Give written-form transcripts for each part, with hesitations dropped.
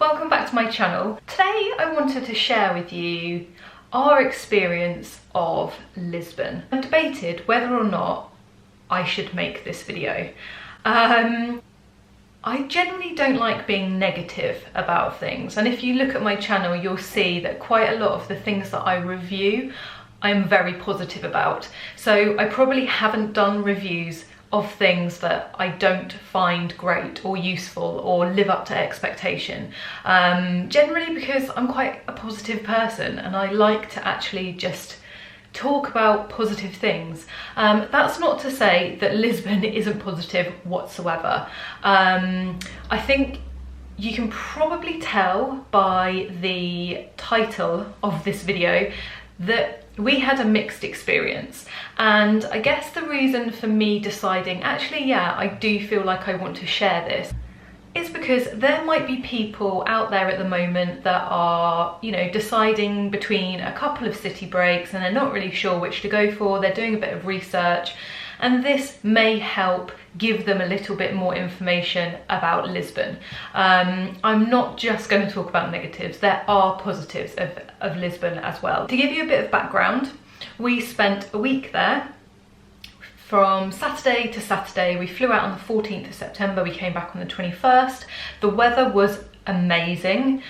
Welcome back to my channel. Today I wanted to share with you our experience of Lisbon. I debated whether or not I should make this video. I generally don't like being negative about things, and if you look at my channel you'll see that quite a lot of the things that I review I'm very positive about. So I probably haven't done reviews of things that I don't find great or useful or live up to expectation. Generally because I'm quite a positive person and I like to actually just talk about positive things. That's not to say that Lisbon isn't positive whatsoever. I think you can probably tell by the title of this video that we had a mixed experience, and I guess the reason for me deciding actually yeah I do feel like I want to share this is because there might be people out there at the moment that are, you know, deciding between a couple of city breaks and they're not really sure which to go for. They're doing a bit of research, and this may help give them a little bit more information about Lisbon. I'm not just going to talk about negatives, there are positives of Lisbon as well. To give you a bit of background, we spent a week there. From Saturday to Saturday, we flew out on the 14th of September, we came back on the 21st. The weather was amazing.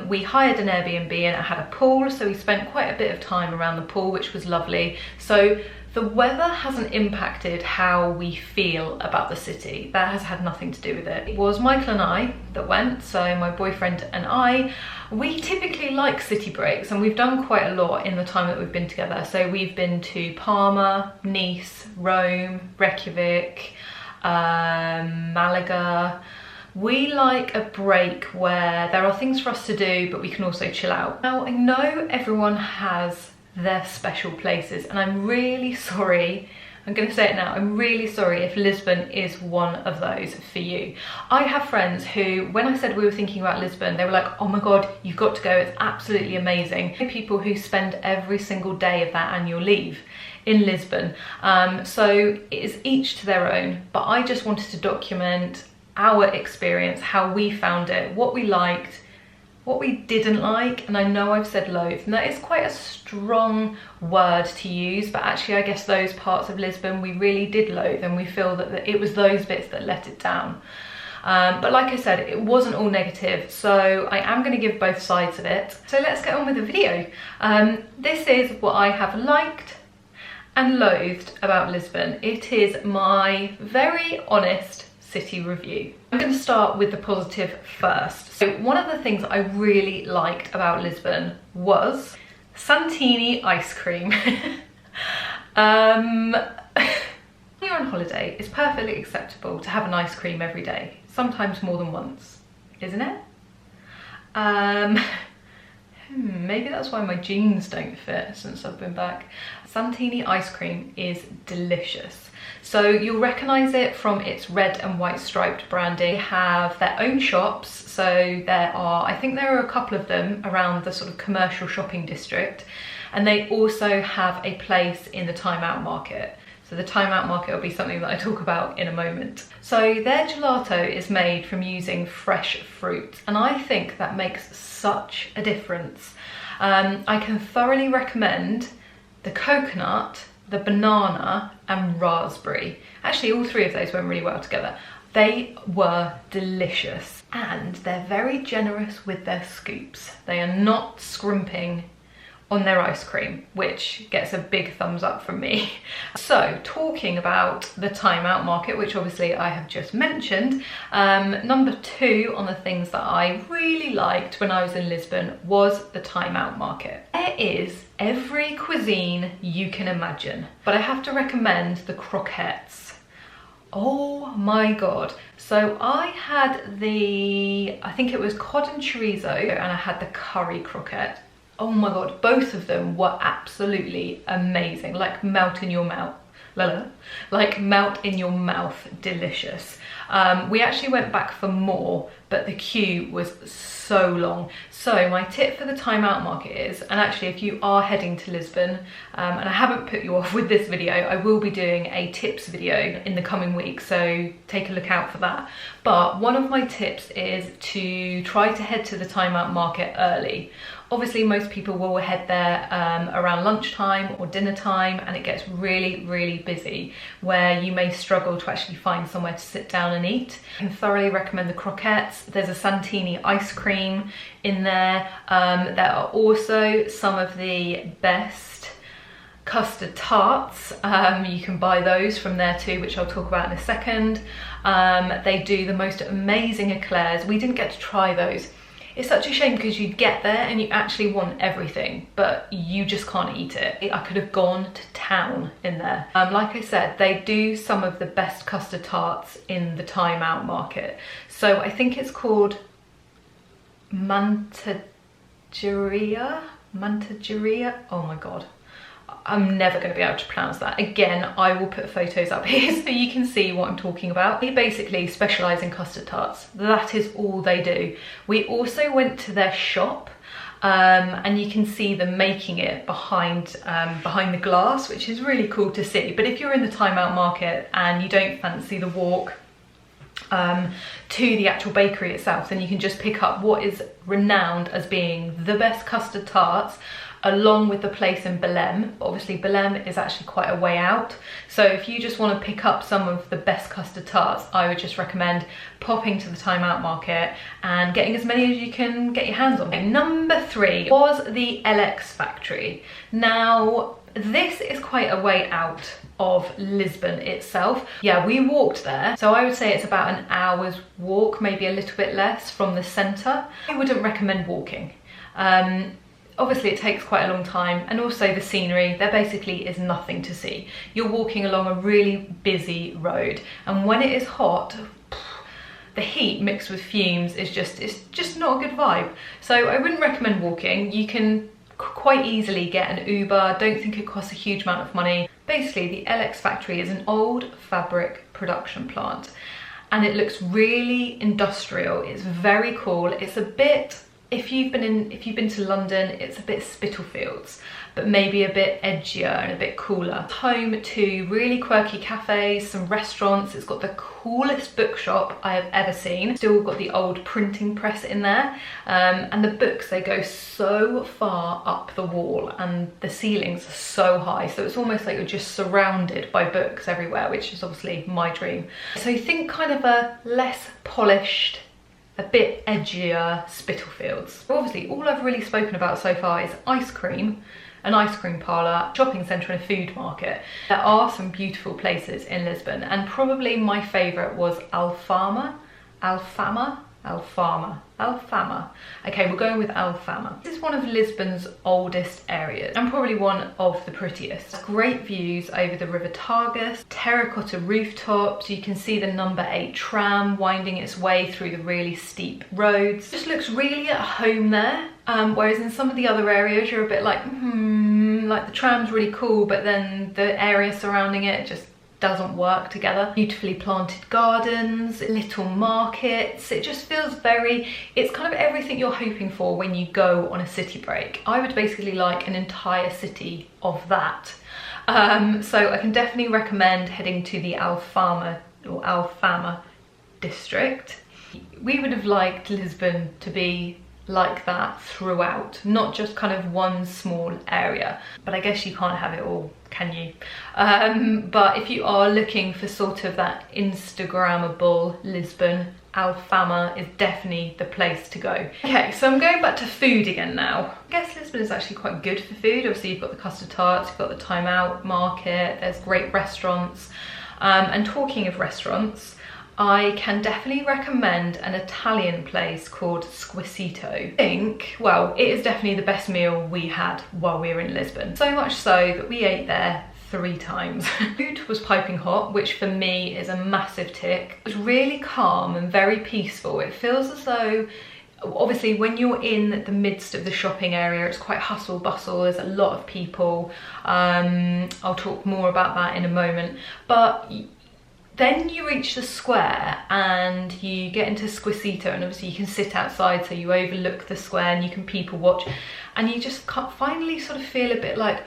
We hired an Airbnb and it had a pool, so we spent quite a bit of time around the pool, which was lovely. So the weather hasn't impacted how we feel about the city. That has had nothing to do with it. It was Michael and I that went, so my boyfriend and I. We typically like city breaks, and we've done quite a lot in the time that we've been together. So we've been to Parma, Nice, Rome, Reykjavik, Malaga. We like a break where there are things for us to do, but we can also chill out. Now, I know everyone has their special places, and I'm really sorry, I'm going to say it now, I'm really sorry if Lisbon is one of those for you. I have friends who, when I said we were thinking about Lisbon, they were like, oh my god, you've got to go, it's absolutely amazing. People who spend every single day of that annual leave in Lisbon. So it is each to their own, but I just wanted to document our experience, how we found it, what we liked, what we didn't like. And I know I've said loathed, and that is quite a strong word to use, but actually I guess those parts of Lisbon we really did loathe, and we feel that it was those bits that let it down. But like I said, it wasn't all negative, so I am going to give both sides of it. So let's get on with the video. This is what I have liked and loathed about Lisbon. It is my very honest city review. I'm going to start with the positive first. So one of the things I really liked about Lisbon was Santini ice cream. When you're on holiday, it's perfectly acceptable to have an ice cream every day, sometimes more than once, isn't it? Maybe that's why my jeans don't fit since I've been back. Santini ice cream is delicious. So you'll recognise it from its red and white striped branding. They have their own shops, so I think there are a couple of them around the sort of commercial shopping district, and they also have a place in the Time Out Market. So the Time Out Market will be something that I talk about in a moment. So their gelato is made from using fresh fruit, and I think that makes such a difference. I can thoroughly recommend the coconut, the banana and raspberry. Actually, all three of those went really well together. They were delicious, and they're very generous with their scoops. They are not scrimping on their ice cream, which gets a big thumbs up from me. So talking about the Time Out Market, which obviously I have just mentioned, number two on the things that I really liked when I was in Lisbon was the Time Out Market. There is every cuisine you can imagine, but I have to recommend the croquettes. Oh my god. So I had I think it was cod and chorizo, and I had the curry croquette. Oh my god, both of them were absolutely amazing, like melt in your mouth. Like melt in your mouth delicious. We actually went back for more but the queue was so long. So my tip for the time out market is, and actually if you are heading to Lisbon, and I haven't put you off with this video, I will be doing a tips video in the coming weeks, so take a look out for that. But one of my tips is to try to head to the time out market early. Obviously most people will head there around lunchtime or dinner time, and it gets really busy where you may struggle to actually find somewhere to sit down and eat. I can thoroughly recommend the croquettes. There's a Santini ice cream in there. There are also some of the best custard tarts. You can buy those from there too, which I'll talk about in a second. They do the most amazing eclairs. We didn't get to try those. It's such a shame because you get there and you actually want everything, but you just can't eat it. I could have gone to town in there. Like I said, they do some of the best custard tarts in the time out market. So I think it's called Mantageria? Oh my God. I'm never going to be able to pronounce that. Again, I will put photos up here so you can see what I'm talking about. They basically specialise in custard tarts. That is all they do. We also went to their shop and you can see them making it behind the glass, which is really cool to see. But if you're in the time out market and you don't fancy the walk to the actual bakery itself, then you can just pick up what is renowned as being the best custard tarts, along with the place in Belém. Obviously Belém is actually quite a way out, so if you just want to pick up some of the best custard tarts, I would just recommend popping to the time out market and getting as many as you can get your hands on. Number 3 was the LX factory. Now this is quite a way out of Lisbon itself. Yeah, we walked there, so I would say it's about an hour's walk, maybe a little bit less, from the centre. I wouldn't recommend walking. Obviously it takes quite a long time, and also the scenery, there basically is nothing to see. You're walking along a really busy road, and when it is hot, the heat mixed with fumes is it's just not a good vibe. So I wouldn't recommend walking. You can quite easily get an Uber. Don't think it costs a huge amount of money. Basically the LX factory is an old fabric production plant, and it looks really industrial. It's very cool. It's a bit, if you've been to London, it's a bit Spitalfields, but maybe a bit edgier and a bit cooler. It's home to really quirky cafes, some restaurants. It's got the coolest bookshop I have ever seen. Still got the old printing press in there, and the books, they go so far up the wall and the ceilings are so high, so it's almost like you're just surrounded by books everywhere, which is obviously my dream. So you think kind of a less polished, a bit edgier Spitalfields. Obviously all I've really spoken about so far is ice cream, an ice cream parlour, shopping centre and a food market. There are some beautiful places in Lisbon, and probably my favourite was Alfama. Okay, we're going with Alfama. This is one of Lisbon's oldest areas and probably one of the prettiest. Great views over the River Tagus, terracotta rooftops. You can see the number 8 tram winding its way through the really steep roads. Just looks really at home there, whereas in some of the other areas you're a bit like, like the tram's really cool, but then the area surrounding it just doesn't work together. Beautifully planted gardens, little markets. It just feels it's kind of everything you're hoping for when you go on a city break. I would basically like an entire city of that. So I can definitely recommend heading to the Alfama district. We would have liked Lisbon to be like that throughout, not just kind of one small area, but I guess you can't have it all, can you? But if you are looking for sort of that Instagrammable Lisbon, Alfama is definitely the place to go. Okay, so I'm going back to food again now. I guess Lisbon is actually quite good for food. Obviously you've got the custard tarts, you've got the time out market, there's great restaurants, and talking of restaurants, I can definitely recommend an Italian place called Squisito. I think, well, it is definitely the best meal we had while we were in Lisbon. So much so that we ate there 3 times. Food was piping hot, which for me is a massive tick. It was really calm and very peaceful. It feels as though, obviously when you're in the midst of the shopping area, it's quite hustle bustle, there's a lot of people. I'll talk more about that in a moment, but Then you reach the square and you get into Squisito, and obviously you can sit outside, so you overlook the square and you can people watch, and you just finally sort of feel a bit like,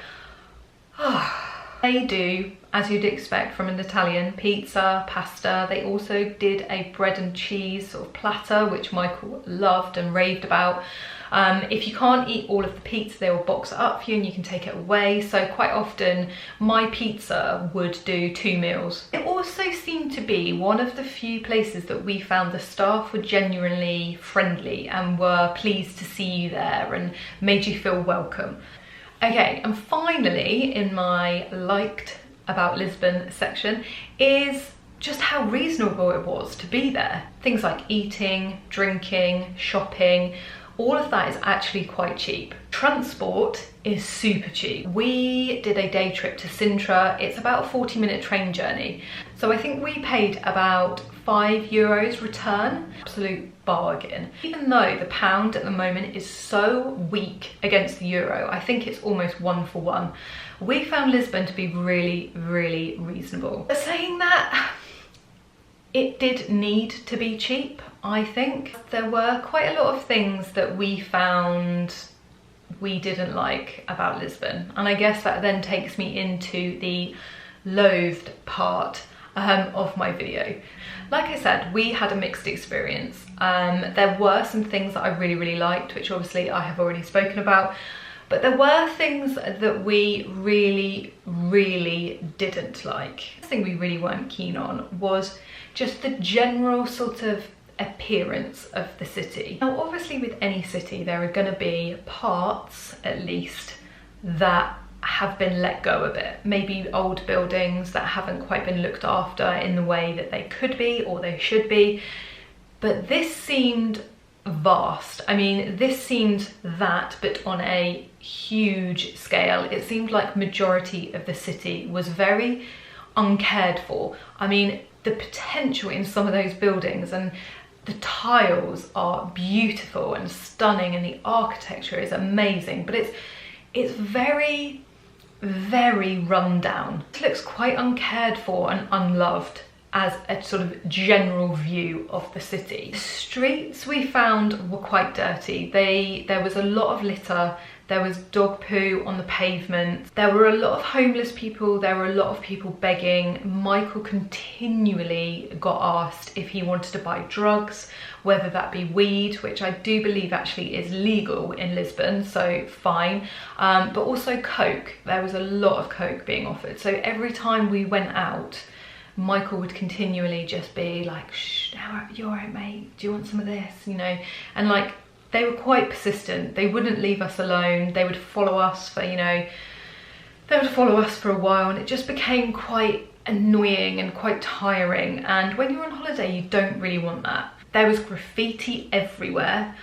They do, as you'd expect from an Italian, pizza, pasta. They also did a bread and cheese sort of platter, which Michael loved and raved about. If you can't eat all of the pizza, they will box it up for you and you can take it away. So quite often my pizza would do 2 meals. It also seemed to be one of the few places that we found the staff were genuinely friendly and were pleased to see you there and made you feel welcome. Okay, and finally in my liked about Lisbon section is just how reasonable it was to be there. Things like eating, drinking, shopping, all of that is actually quite cheap. Transport is super cheap. We did a day trip to Sintra. It's about a 40-minute train journey. So I think we paid about €5 return. Absolute bargain. Even though the pound at the moment is so weak against the euro, I think it's almost 1 for 1. We found Lisbon to be really, really reasonable. But saying that, it did need to be cheap, I think. There were quite a lot of things that we found we didn't like about Lisbon. And I guess that then takes me into the loathed part of my video. Like I said, we had a mixed experience. There were some things that I really, really liked, which obviously I have already spoken about. But there were things that we really, really didn't like. The thing we really weren't keen on was just the general sort of appearance of the city. Now, obviously with any city, there are gonna be parts, at least, that have been let go a bit. Maybe old buildings that haven't quite been looked after in the way that they could be or they should be. But this seemed vast. I mean, this seemed that, but on a huge scale. It seemed like majority of the city was very uncared for. I mean, the potential in some of those buildings, and the tiles are beautiful and stunning and the architecture is amazing, but it's very, very run down. It looks quite uncared for and unloved as a sort of general view of the city. The streets we found were quite dirty. There was a lot of litter. There was dog poo on the pavement. There were a lot of homeless people. There were a lot of people begging. Michael continually got asked if he wanted to buy drugs, whether that be weed, which I do believe actually is legal in Lisbon, so fine, but also coke. There was a lot of coke being offered. So every time we went out, Michael would continually just be like, shh, you all right, mate? Do you want some of this? You know, and like, they were quite persistent. They wouldn't leave us alone. They would follow us for, you know, they would follow us for a while, and it just became quite annoying and quite tiring. And when you're on holiday, you don't really want that. There was graffiti everywhere.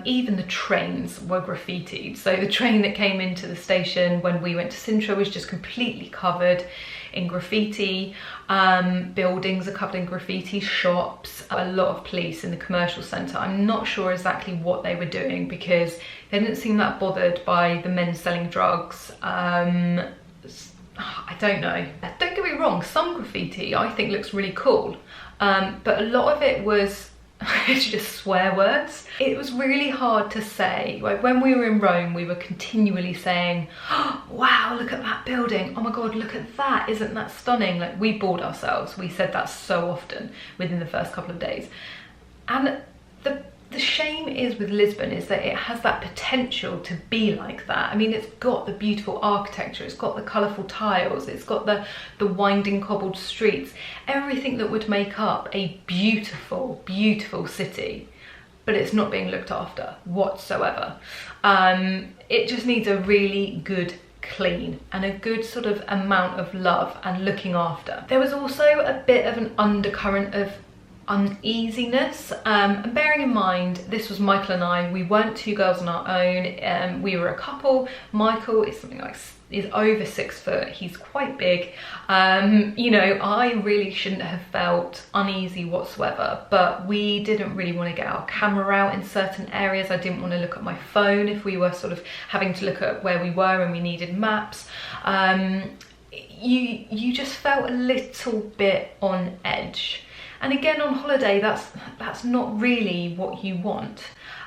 Even the trains were graffitied. So the train that came into the station when we went to Sintra was just completely covered in graffiti. Buildings are covered in graffiti, shops, a lot of police in the commercial centre. I'm not sure exactly what they were doing because they didn't seem that bothered by the men selling drugs. I don't know. Don't get me wrong, some graffiti I think looks really cool, but a lot of it was it's just swear words. It was really hard to say. Like when we were in Rome, we were continually saying, oh, wow, look at that building. Oh my God, look at that. Isn't that stunning? Like we bored ourselves. We said that so often within the first couple of days. And the shame is with Lisbon is that it has that potential to be like that. I mean, it's got the beautiful architecture, it's got the colourful tiles, it's got the winding cobbled streets, everything that would make up a beautiful, beautiful city, but it's not being looked after whatsoever. It just needs a really good clean and a good sort of amount of love and looking after. There was also a bit of an undercurrent of uneasiness, and bearing in mind this was Michael and I, we weren't two girls on our own, we were a couple. Michael is something like is over 6 foot, he's quite big, you know, I really shouldn't have felt uneasy whatsoever, but we didn't really want to get our camera out in certain areas. I didn't want to look at my phone if we were sort of having to look at where we were and we needed maps. you just felt a little bit on edge. And again, on holiday, that's not really what you want.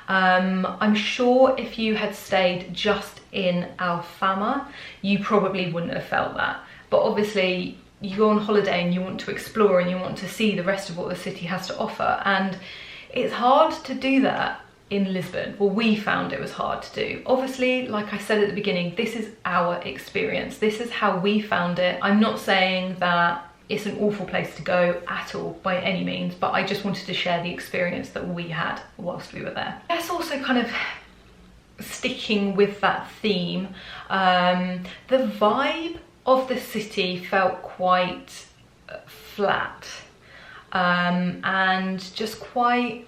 I'm sure if you had stayed just in Alfama, you probably wouldn't have felt that. But obviously, you go on holiday and you want to explore and you want to see the rest of what the city has to offer. And it's hard to do that in Lisbon. Well, we found it was hard to do. Obviously, like I said at the beginning, this is our experience. This is how we found it. I'm not saying that it's an awful place to go at all by any means, but I just wanted to share the experience that we had whilst we were there. That's also kind of sticking with that theme. The vibe of the city felt quite flat and just quite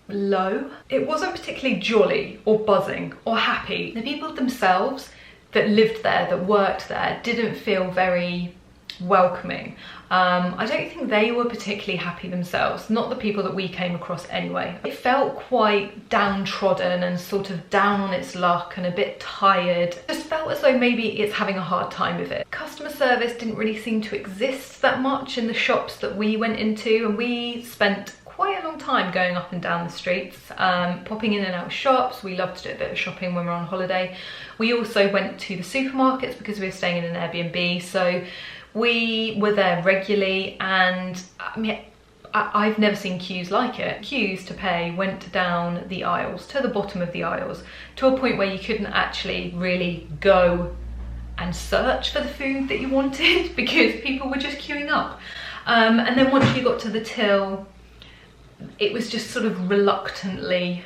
low. It wasn't particularly jolly or buzzing or happy. The people themselves that lived there, that worked there, didn't feel very welcoming. I don't think they were particularly happy themselves, not the people that we came across anyway. It felt quite downtrodden and sort of down on its luck and a bit tired. It just felt as though maybe it's having a hard time with it. Customer service didn't really seem to exist that much in the shops that we went into, and we spent quite a long time going up and down the streets, popping in and out of shops. We love to do a bit of shopping when we're on holiday. We also went to the supermarkets because we were staying in an Airbnb, so we were there regularly, and I mean, I've never seen queues like it. Queues to pay went down the aisles, to the bottom of the aisles, to a point where you couldn't actually really go and search for the food that you wanted because people were just queuing up. And then once you got to the till, it was just sort of reluctantly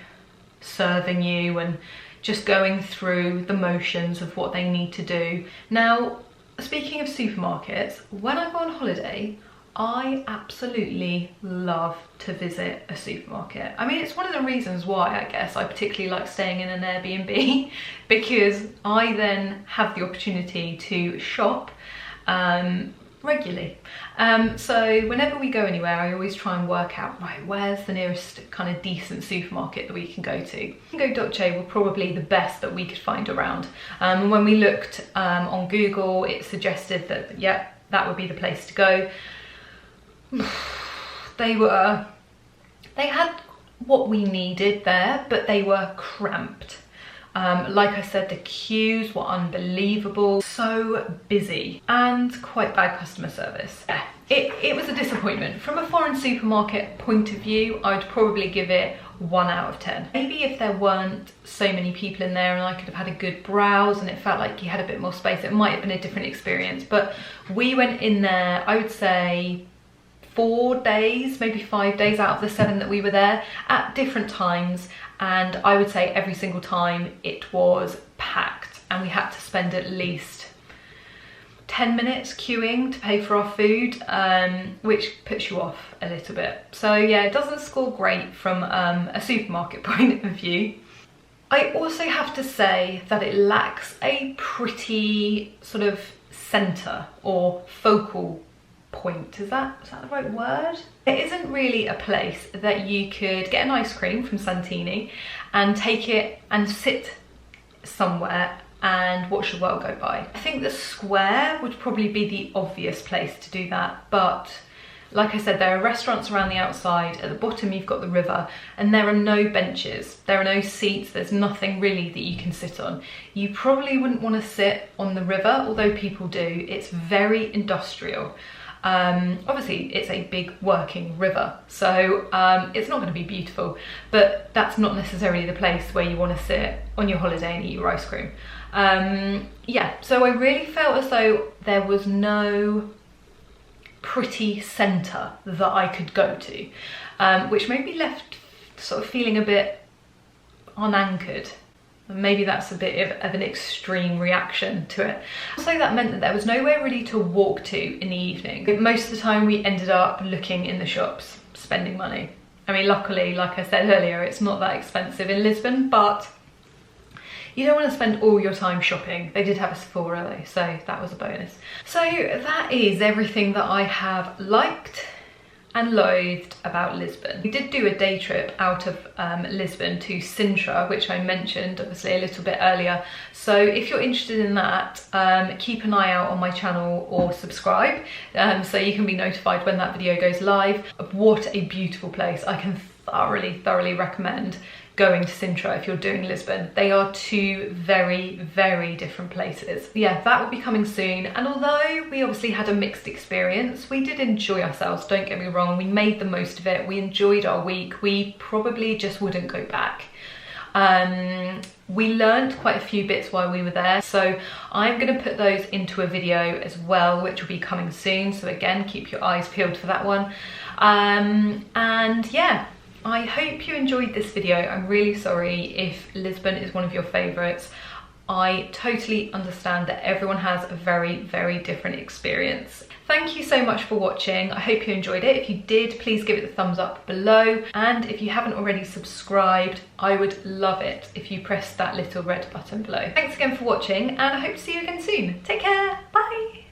serving you and just going through the motions of what they need to do. Now, speaking of supermarkets, when I go on holiday, I absolutely love to visit a supermarket. I mean, it's one of the reasons why I guess I particularly like staying in an Airbnb, because I then have the opportunity to shop regularly. So whenever we go anywhere, I always try and work out, right, where's the nearest kind of decent supermarket that we can go to. Go Dolce were probably the best that we could find around. And when we looked on Google, it suggested that, yeah, that would be the place to go. They had what we needed there, but they were cramped. Like I said, the queues were unbelievable, so busy, and quite bad customer service. Yeah, it was a disappointment. From a foreign supermarket point of view, I'd probably give it 1 out of 10. Maybe if there weren't so many people in there and I could have had a good browse and it felt like you had a bit more space, it might have been a different experience. But we went in there, I would say, 4 days, maybe 5 days out of the 7 that we were there, at different times, and I would say every single time it was packed, and we had to spend at least 10 minutes queuing to pay for our food, which puts you off a little bit. So yeah, it doesn't score great from a supermarket point of view. I also have to say that it lacks a pretty sort of centre or focal point. Is that the right word? It isn't really a place that you could get an ice cream from Santini and take it and sit somewhere and watch the world go by. I think the square would probably be the obvious place to do that, but like I said, there are restaurants around the outside. At the bottom you've got the river, and there are no benches, there are no seats, there's nothing really that you can sit on. You probably wouldn't want to sit on the river, although people do. It's very industrial. Obviously it's a big working river, so it's not going to be beautiful, but that's not necessarily the place where you want to sit on your holiday and eat your ice cream. Yeah, so I really felt as though there was no pretty centre that I could go to, which made me left sort of feeling a bit unanchored. Maybe that's a bit of an extreme reaction to it. So that meant that there was nowhere really to walk to in the evening. Most of the time we ended up looking in the shops, spending money. I mean, luckily, like I said earlier, it's not that expensive in Lisbon, but you don't want to spend all your time shopping. They did have a Sephora though, so that was a bonus. So that is everything that I have liked and loathed about Lisbon. We did do a day trip out of Lisbon to Sintra, which I mentioned obviously a little bit earlier. So if you're interested in that, keep an eye out on my channel or subscribe so you can be notified when that video goes live. What a beautiful place. I can thoroughly recommend going to Sintra if you're doing Lisbon. They are two very different places. Yeah, that will be coming soon, and although we obviously had a mixed experience, we did enjoy ourselves, don't get me wrong. We made the most of it, we enjoyed our week. We probably just wouldn't go back. We learned quite a few bits while we were there, so I'm going to put those into a video as well, which will be coming soon, so again, keep your eyes peeled for that one. And yeah, I hope you enjoyed this video. I'm really sorry if Lisbon is one of your favourites. I totally understand that everyone has a very different experience. Thank you so much for watching. I hope you enjoyed it. If you did, please give it the thumbs up below. And if you haven't already subscribed, I would love it if you press that little red button below. Thanks again for watching, and I hope to see you again soon. Take care, bye.